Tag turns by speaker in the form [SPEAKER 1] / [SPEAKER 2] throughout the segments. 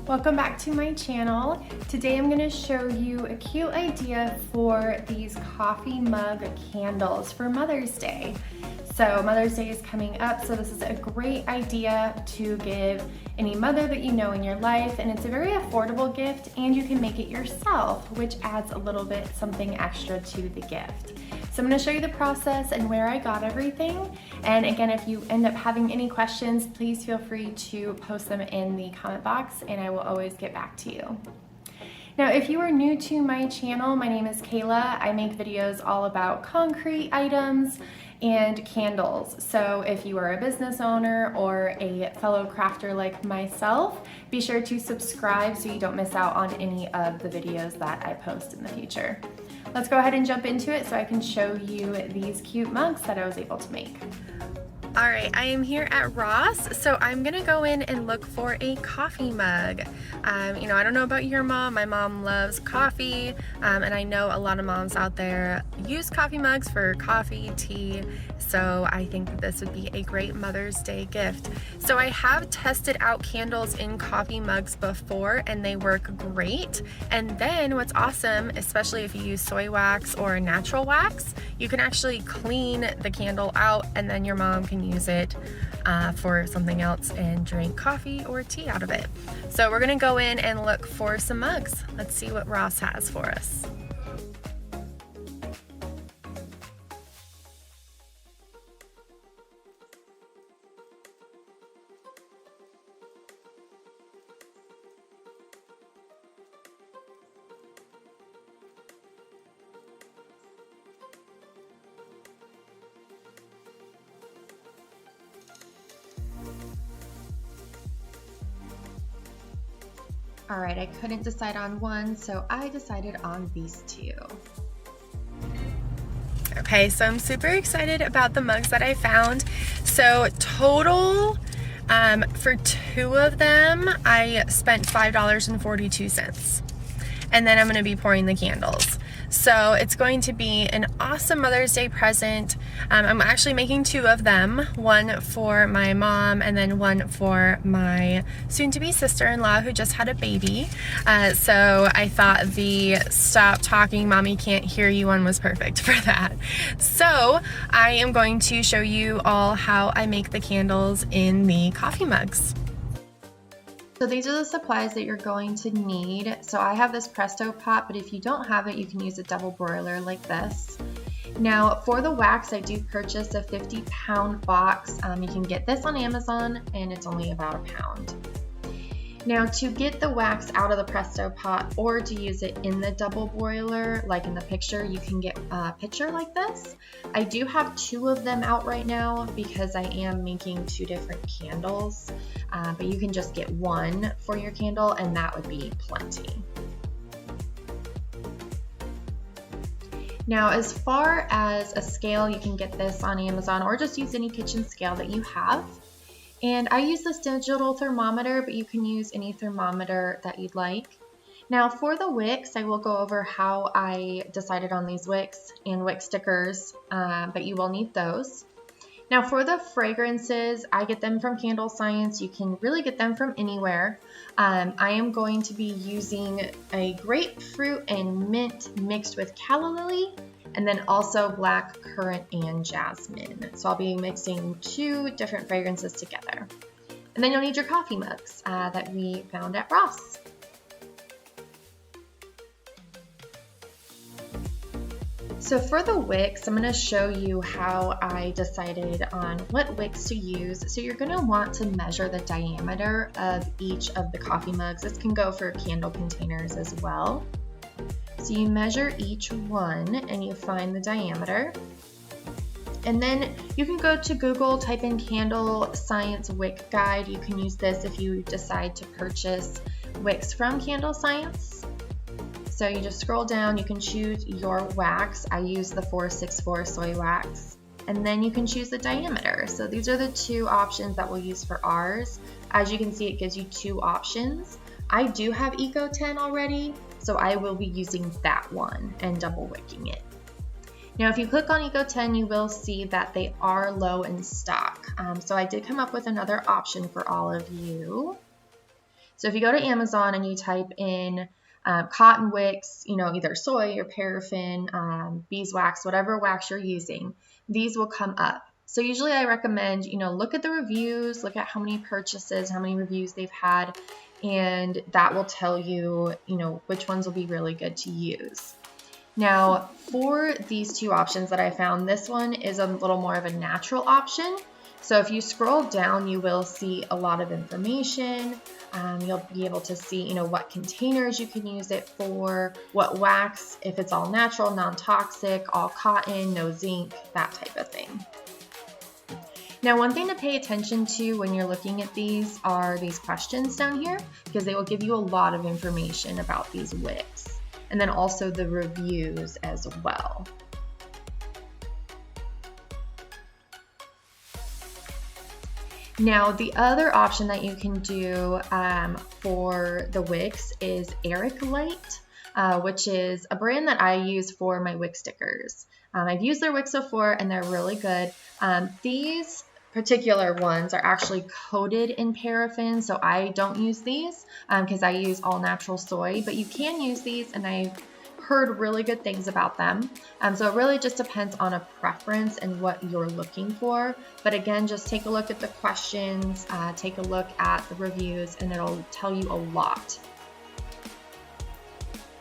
[SPEAKER 1] Welcome back to my channel. Today I'm going to show you a cute idea for these coffee mug candles for Mother's Day. So Mother's Day is coming up, so this is a great idea to give any mother that you know in your life, and it's a very affordable gift and you can make it yourself, which adds a little bit something extra to the gift. So I'm going to show you the process and where I got everything. And again, if you end up having any questions, please feel free to post them in the comment box and I will always get back to you. Now, if you are new to my channel, my name is Kayla. I make videos all about concrete items and candles. So if you are a business owner or a fellow crafter like myself, be sure to subscribe so you don't miss out on any of the videos that I post in the future. Let's go ahead and jump into it so I can show you these cute mugs that I was able to make. All right, I am here at Ross, so I'm gonna go in and look for a coffee mug. I don't know about your mom, my mom loves coffee, and I know a lot of moms out there use coffee mugs for coffee, tea, so I think that this would be a great Mother's Day gift. So I have tested out candles in coffee mugs before and they work great. And then what's awesome, especially if you use soy wax or natural wax, you can actually clean the candle out and then your mom can use it for something else and drink coffee or tea out of it. So we're gonna go in and look for some mugs. Let's see what Ross has for us. All right, I couldn't decide on one, so I decided on these two. Okay, so I'm super excited about the mugs that I found. So total, for two of them, I spent $5.42. And then I'm gonna be pouring the candles. So it's going to be an awesome Mother's Day present. I'm actually making two of them, one for my mom and then one for my soon-to-be sister-in-law who just had a baby. So I thought the stop talking, mommy can't hear you one was perfect for that. So I am going to show you all how I make the candles in the coffee mugs. So these are the supplies that you're going to need. So I have this Presto pot, but if you don't have it, you can use a double broiler like this. Now for the wax, I do purchase a 50-pound box. You can get this on Amazon and it's only about a pound. Now to get the wax out of the Presto pot or to use it in the double broiler, like in the picture, you can get a pitcher like this. I do have two of them out right now because I am making two different candles, but you can just get one for your candle and that would be plenty. Now, as far as a scale, you can get this on Amazon or just use any kitchen scale that you have. And I use this digital thermometer, but you can use any thermometer that you'd like. Now for the wicks, I will go over how I decided on these wicks and wick stickers, but you will need those. Now for the fragrances, I get them from Candle Science. You can really get them from anywhere. I am going to be using a grapefruit and mint mixed with calla lily, and then also black currant and jasmine. So I'll be mixing two different fragrances together. And then you'll need your coffee mugs that we found at Ross. So for the wicks, I'm gonna show you how I decided on what wicks to use. So you're gonna want to measure the diameter of each of the coffee mugs. This can go for candle containers as well. So you measure each one and you find the diameter. And then you can go to Google, type in Candle Science Wick Guide. You can use this if you decide to purchase wicks from Candle Science. So you just scroll down, you can choose your wax. I use the 464 soy wax. And then you can choose the diameter. So these are the two options that we'll use for ours. As you can see, it gives you two options. I do have Eco 10 already, so I will be using that one and double wicking it. Now, if you click on Eco 10, you will see that they are low in stock. So I did come up with another option for all of you. So if you go to Amazon and you type in cotton wicks, either soy or paraffin, beeswax, whatever wax you're using, these will come up. So usually I recommend, look at the reviews, look at how many purchases, how many reviews they've had, and that will tell you, which ones will be really good to use. Now, for these two options that I found, this one is a little more of a natural option. So if you scroll down, you will see a lot of information. You'll be able to see, what containers you can use it for, what wax, if it's all natural, non-toxic, all cotton, no zinc, that type of thing. Now, one thing to pay attention to when you're looking at these are these questions down here, because they will give you a lot of information about these wicks, and then also the reviews as well. Now, the other option that you can do for the wicks is Eric Light, which is a brand that I use for my wick stickers. I've used their wicks before and they're really good. These particular ones are actually coated in paraffin, so I don't use these because I use all natural soy, but you can use these, and I've heard really good things about them. So it really just depends on a preference and what you're looking for. But again, just take a look at the questions, take a look at the reviews, and it'll tell you a lot.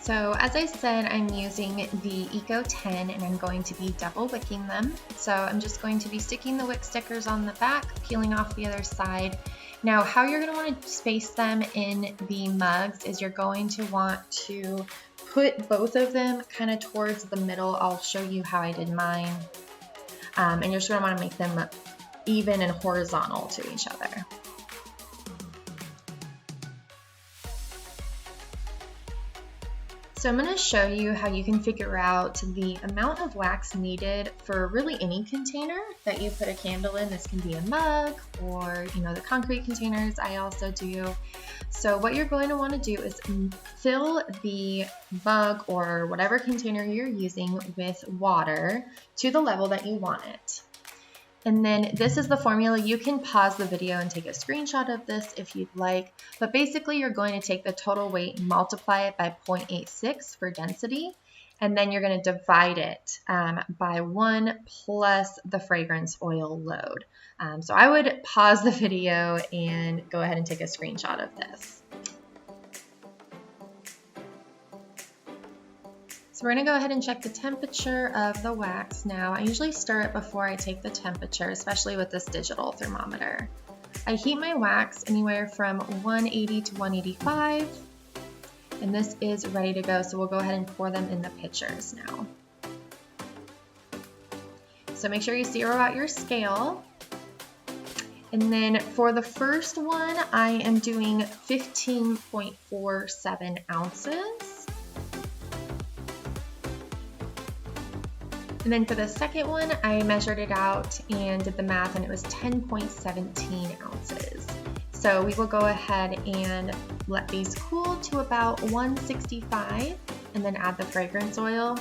[SPEAKER 1] So as I said, I'm using the Eco 10 and I'm going to be double wicking them. So I'm just going to be sticking the wick stickers on the back, peeling off the other side. Now, how you're going to want to space them in the mugs is you're going to want to put both of them kind of towards the middle. I'll show you how I did mine. And you're just going to want to make them even and horizontal to each other. So I'm going to show you how you can figure out the amount of wax needed for really any container that you put a candle in. This can be a mug or, the concrete containers I also do. So what you're going to want to do is fill the mug or whatever container you're using with water to the level that you want it. And then this is the formula. You can pause the video and take a screenshot of this if you'd like, but basically you're going to take the total weight and multiply it by 0.86 for density, and then you're going to divide it by 1 plus the fragrance oil load. So I would pause the video and go ahead and take a screenshot of this. So we're going to go ahead and check the temperature of the wax now. I usually stir it before I take the temperature, especially with this digital thermometer. I heat my wax anywhere from 180 to 185, and this is ready to go. So we'll go ahead and pour them in the pitchers now. So make sure you zero out your scale. And then for the first one, I am doing 15.47 ounces. And then for the second one, I measured it out and did the math, and it was 10.17 ounces. So we will go ahead and let these cool to about 165 and then add the fragrance oil.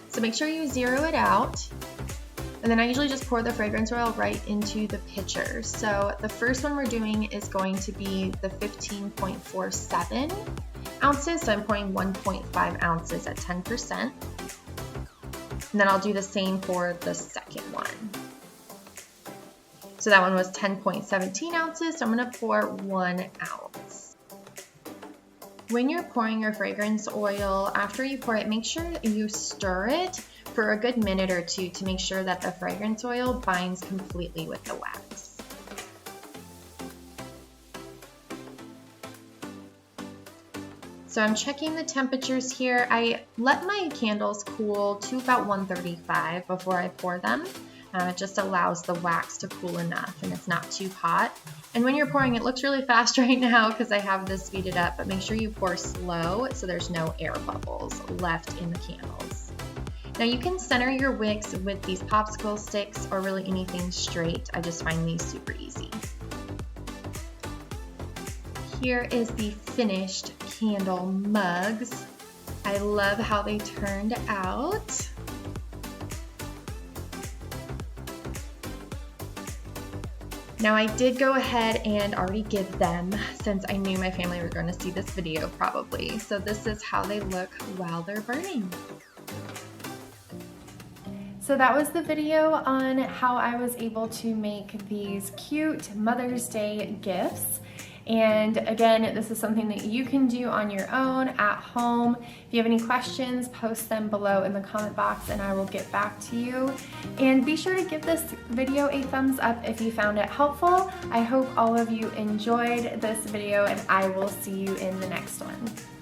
[SPEAKER 1] So make sure you zero it out. And then I usually just pour the fragrance oil right into the pitcher. So the first one we're doing is going to be the 15.47 ounces. So I'm pouring 1.5 ounces at 10%. And then I'll do the same for the second one. So that one was 10.17 ounces, so I'm going to pour 1 ounce. When you're pouring your fragrance oil, after you pour it, make sure you stir it for a good minute or two to make sure that the fragrance oil binds completely with the wax. So I'm checking the temperatures here. I let my candles cool to about 135 before I pour them. It just allows the wax to cool enough and it's not too hot. And when you're pouring, it looks really fast right now because I have this speeded up, but make sure you pour slow so there's no air bubbles left in the candles. Now you can center your wicks with these popsicle sticks or really anything straight. I just find these super easy. Here is the finished candle mugs. I love how they turned out. Now I did go ahead and already give them, since I knew my family were going to see this video probably. So this is how they look while they're burning. So that was the video on how I was able to make these cute Mother's Day gifts. And again, this is something that you can do on your own at home. If you have any questions, post them below in the comment box and I will get back to you. And be sure to give this video a thumbs up if you found it helpful. I hope all of you enjoyed this video and I will see you in the next one.